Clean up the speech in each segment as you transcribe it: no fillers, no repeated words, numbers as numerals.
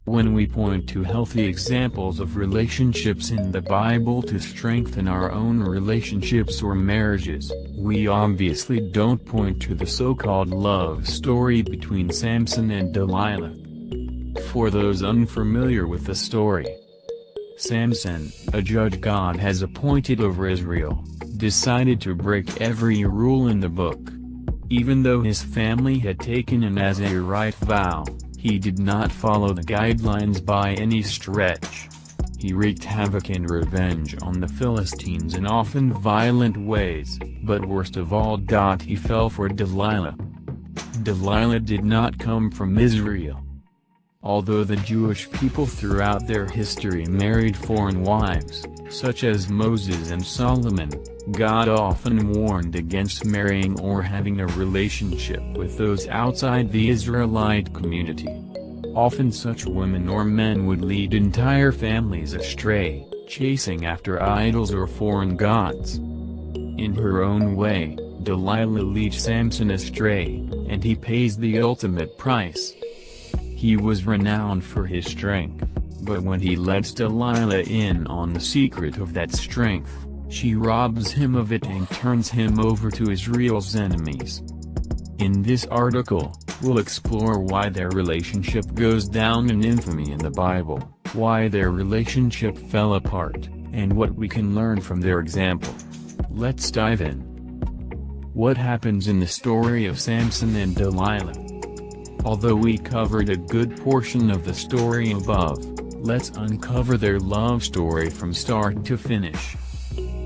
When we point to healthy examples of relationships in the Bible to strengthen our own relationships or marriages, we obviously don't point to the so-called love story between Samson and Delilah. For those unfamiliar with the story, Samson, a judge God has appointed over Israel, decided to break every rule in the book. Even though his family had taken an Nazirite vow, he did not follow the guidelines by any stretch. He wreaked havoc and revenge on the Philistines in often violent ways, but worst of all, he fell for Delilah. Delilah did not come from Israel. Although the Jewish people throughout their history married foreign wives, such as Moses and Solomon, God often warned against marrying or having a relationship with those outside the Israelite community. Often such women or men would lead entire families astray, chasing after idols or foreign gods. In her own way, Delilah leads Samson astray, and he pays the ultimate price. He was renowned for his strength, but when he lets Delilah in on the secret of that strength, she robs him of it and turns him over to Israel's enemies. In this article, we'll explore why their relationship goes down in infamy in the Bible, why their relationship fell apart, and what we can learn from their example. Let's dive in. What happens in the story of Samson and Delilah? Although we covered a good portion of the story above, let's uncover their love story from start to finish.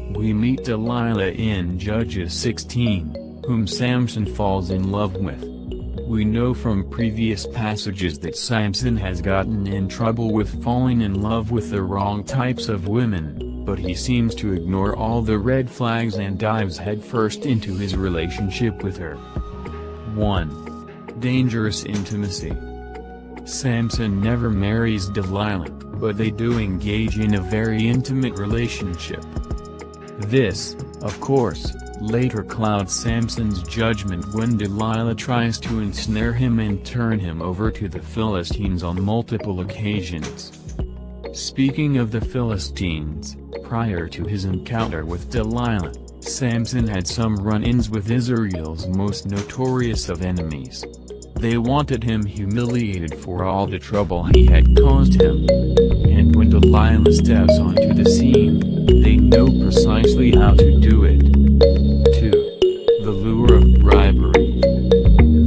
We meet Delilah in Judges 16, whom Samson falls in love with. We know from previous passages that Samson has gotten in trouble with falling in love with the wrong types of women, but he seems to ignore all the red flags and dives headfirst into his relationship with her. 1. Dangerous intimacy. Samson never marries Delilah, but they do engage in a very intimate relationship. This, of course, later clouds Samson's judgment when Delilah tries to ensnare him and turn him over to the Philistines on multiple occasions. Speaking of the Philistines, prior to his encounter with Delilah, Samson had some run-ins with Israel's most notorious of enemies. They wanted him humiliated for all the trouble he had caused him. And when Delilah steps onto the scene, they know precisely how to do it. 2. The lure of bribery.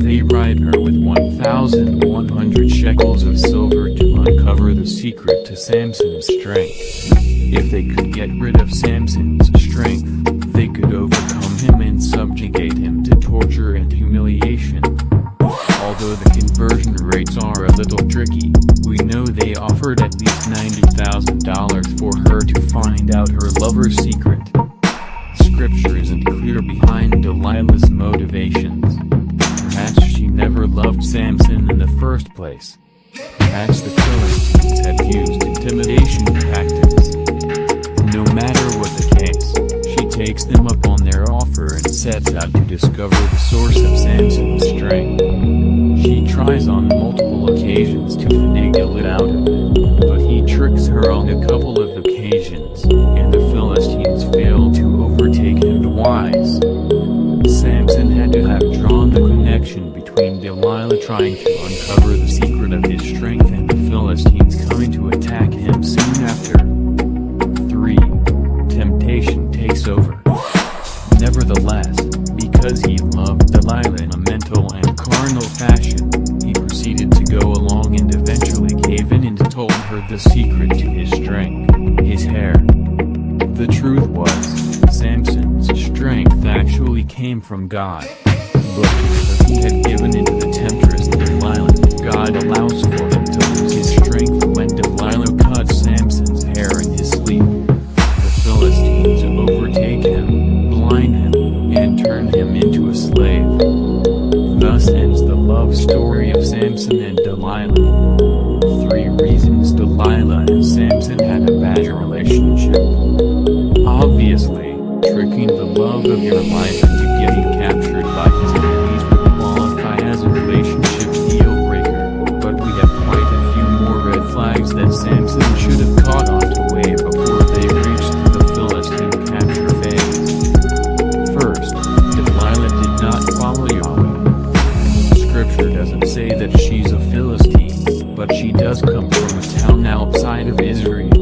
They bribe her with 1,100 shekels of silver to uncover the secret to Samson's strength. If they could get rid of Samson's strength, they could overcome him and subjugate him to torture and humiliation. Although the conversion rates are a little tricky, we know they offered at least $90,000 for her to find out her lover's secret. Scripture isn't clear behind Delilah's motivations. Perhaps she never loved Samson in the first place. Perhaps the Philistines had used intimidation tactics. No matter what the case, she takes them up on their offer and sets out to discover the source of Samson's strength. She tries on multiple occasions to finagle it out of him, but he tricks her on a couple of occasions, and the Philistines fail to overtake him twice. Samson had to have drawn the connection between Delilah trying to uncover the secret of his strength and the Philistines coming to attack him soon after. 3. Temptation takes over. Nevertheless, because he loved Delilah in a mental and carnal fashion, he proceeded to go along and eventually gave in and told her the secret to his strength, his hair. The truth was, Samson's strength actually came from God. But because he had given in to the temptress Delilah, God allows for him to lose his strength when Delilah cuts Samson's hair in his sleep. The Philistines overtake him, blind him, and turn him into a slave. Thus ends the love story of Samson and Delilah. 3 reasons Delilah and Samson had a bad relationship. Obviously, tricking the love of your life into getting captured by his enemies would Samson should have caught on to way before they reached the Philistine capture phase. First, Delilah did not follow Yahweh. Scripture doesn't say that she's a Philistine, but she does come from a town outside of Israel.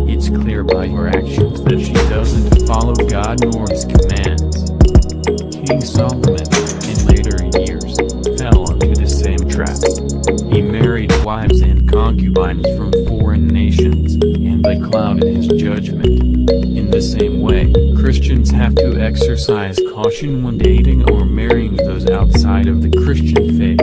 It's clear by her actions that she doesn't follow God nor His commands. King Solomon, in later years, fell into the same trap. He married wives and concubines from foreign nations, and they clouded his judgment. In the same way, Christians have to exercise caution when dating or marrying those outside of the Christian faith.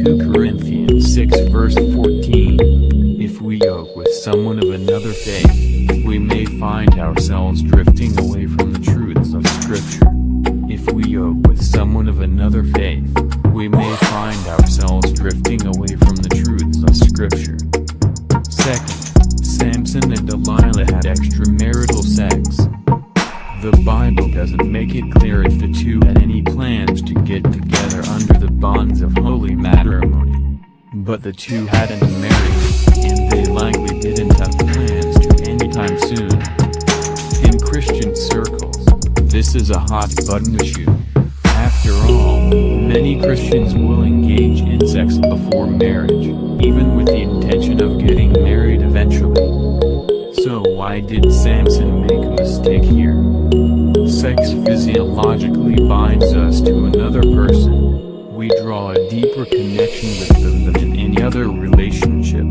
2 Corinthians 6 verse 14. If we yoke with someone of another faith, we may find ourselves drifting away from the truths of Scripture. If we yoke with someone of another faith, we may find ourselves drifting away from the truths of Scripture. Second, Samson and Delilah had extramarital sex. The Bible doesn't make it clear if the two had any plans to get together under the bonds of holy matrimony. But the two hadn't married, and they likely didn't have plans to anytime soon. In Christian circles, this is a hot-button issue. After all, many Christians will engage in sex before marriage, even with the intention of getting married eventually. So why did Samson make a mistake here? Sex physiologically binds us to another person. We draw a deeper connection with them than in any other relationship.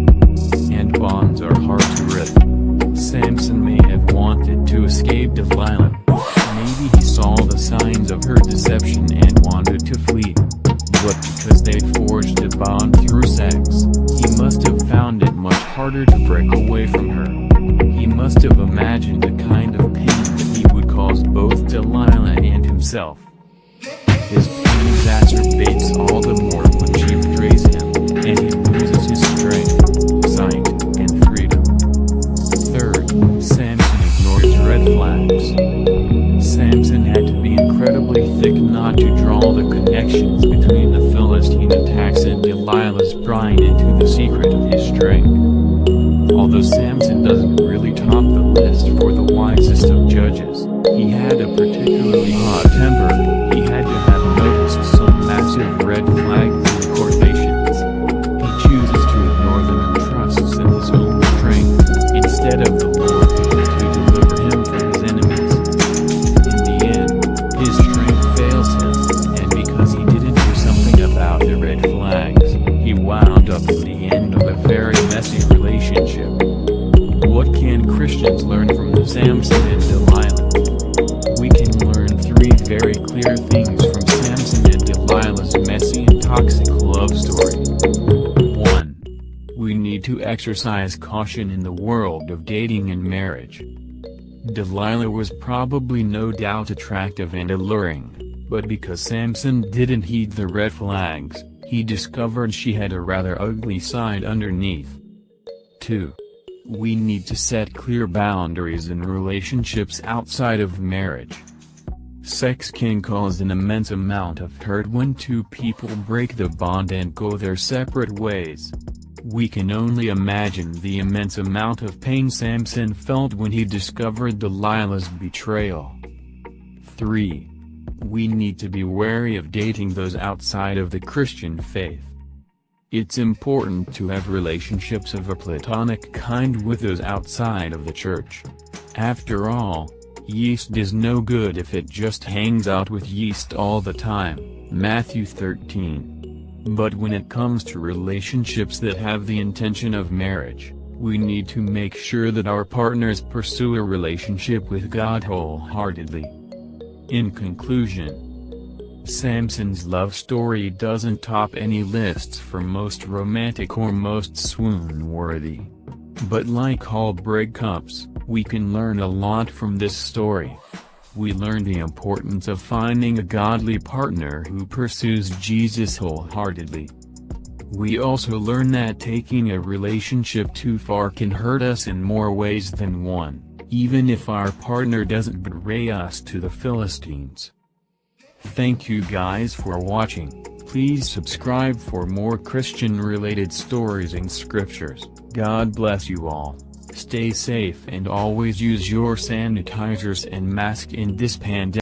And bonds are hard to rip. Samson may have wanted to escape Delilah. Maybe he saw the signs of her deception and wanted to flee. But because they forged a bond through sex, he must have found it much harder to break away from her. He must have imagined a kind of pain that he would cause both Delilah and himself. His pain exacerbates all the more when she betrays him, and he loses his strength, sight, and freedom. Third, Samson ignored his red flags. Samson had to be incredibly thick not to draw the connections between the Philistine attacks and Delilah's prying into the secret of his strength. Although Samson doesn't really top the list for the wisest of judges, he had a particularly hot temper. He had to have noticed some massive red flags in correlations. He chooses to ignore them and trusts in his own strength, instead of the Lord to deliver him from his enemies. In the end, his strength fails him, and because he didn't do something about the red flags, he wound up at the end of a very messy relationship. What can Christians learn from the Samson and Delilah? We can learn three very clear things from Samson and Delilah's messy and toxic love story. 1. We need to exercise caution in the world of dating and marriage. Delilah was probably no doubt attractive and alluring, but because Samson didn't heed the red flags, he discovered she had a rather ugly side underneath. 2. We need to set clear boundaries in relationships outside of marriage. Sex can cause an immense amount of hurt when two people break the bond and go their separate ways. We can only imagine the immense amount of pain Samson felt when he discovered Delilah's betrayal. 3. We need to be wary of dating those outside of the Christian faith. It's important to have relationships of a platonic kind with those outside of the church. After all, yeast is no good if it just hangs out with yeast all the time, Matthew 13. But when it comes to relationships that have the intention of marriage, we need to make sure that our partners pursue a relationship with God wholeheartedly. In conclusion, Samson's love story doesn't top any lists for most romantic or most swoon-worthy. But like all breakups, we can learn a lot from this story. We learn the importance of finding a godly partner who pursues Jesus wholeheartedly. We also learn that taking a relationship too far can hurt us in more ways than one, even if our partner doesn't betray us to the Philistines. Thank you guys for watching. Please subscribe for more Christian-related stories and scriptures. God bless you all. Stay safe and always use your sanitizers and mask in this pandemic.